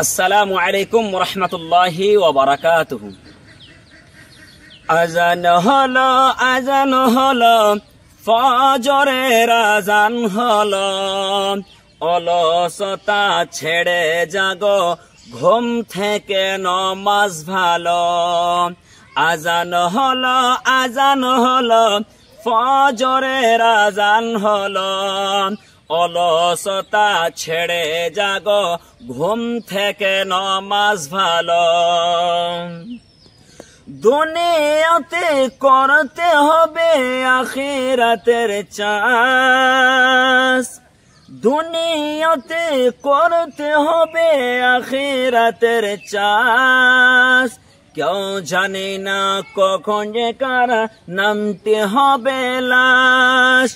আসসালামু আলাইকুম রহমতুল্লাহি ওয়া বারাকাতুহু। আজান হলো ফজরের আজান হলো, অলসতা ছেড়ে জাগো, ঘুম থেকে নমাজ ভালো। আজান হলো ফজরের আজান হলো, অলসতা ছেড়ে জাগো, ঘুম থেকে নমাজ ভালো। দুনিয়াতে করতে হবে আখিরাতের চাষ, দুনিয়াতে করতে হবে আখিরাতের চাষ। কেউ জানে না কখন যে কার নামতে হবে লাশ।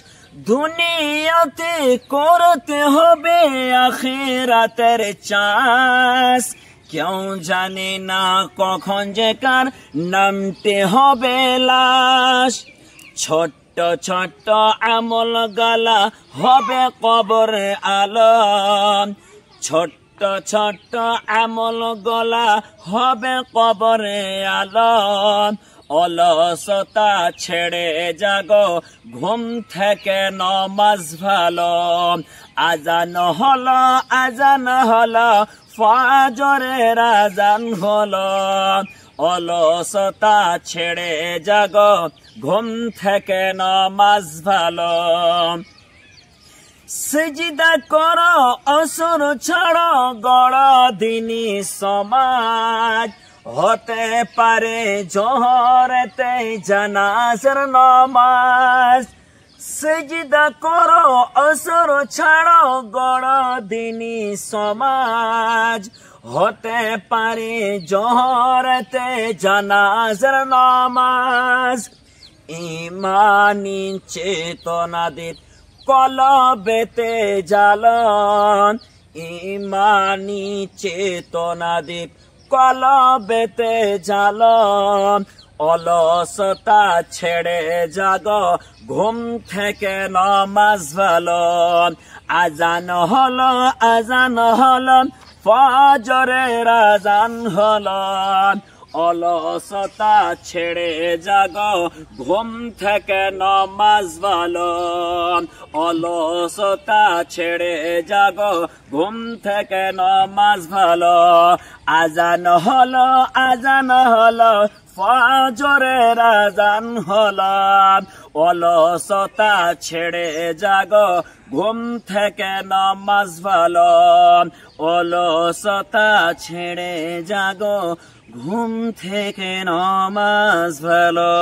দুনিয়াতে করতে হবে আখিরাতের চাষ, কেউ জানে না কখন যে কার নামতে হবে লাশ। ছোট্ট ছোট্ট আমল গালা হবে কবর আলো, ছোট্ট ছোট্ট আমল গলা হবে কবরে আলো। অলসতা ছেড়ে জাগো, ঘুম থেকে নমাজ ভালো। আজান হলো ফজরের আজান হলো, অলসতা ছেড়ে জাগো, ঘুম থেকে নমাজ ভালো। সিজদা করো অসুর ছাড়ো, গড় দিনী সমাজ। হতে পারে জোহরেতে জানাজার নামাজ। সিজদা করো অসুর ছাড়ো, গড় দিনী সমাজ। হতে পারে জোহরেতে জানাজার নামাজ। ইমানি চেতনা দিত কলবেতে জ্বালন, ইমানি চেতনা দীপ কলবেতে জ্বালন। অলসতা ছেড়ে জাগো, ঘুম থেকে নমাজ ভালো। আজান হলো ফজরের আজান হলো, অলসতা ছেড়ে জাগো, ঘুম থেকে নমাজ ভালো। অলসতা ছেড়ে জাগো, ঘুম থেকে নমাজ ভালো। আজান হলো ফজরের আজান হলো, অলসতা ছেড়ে জাগো, ঘুম থেকে নমাজ ভালো। অলসতা ছেড়ে জাগো, ঘুম থেকে নমাজ ভালো।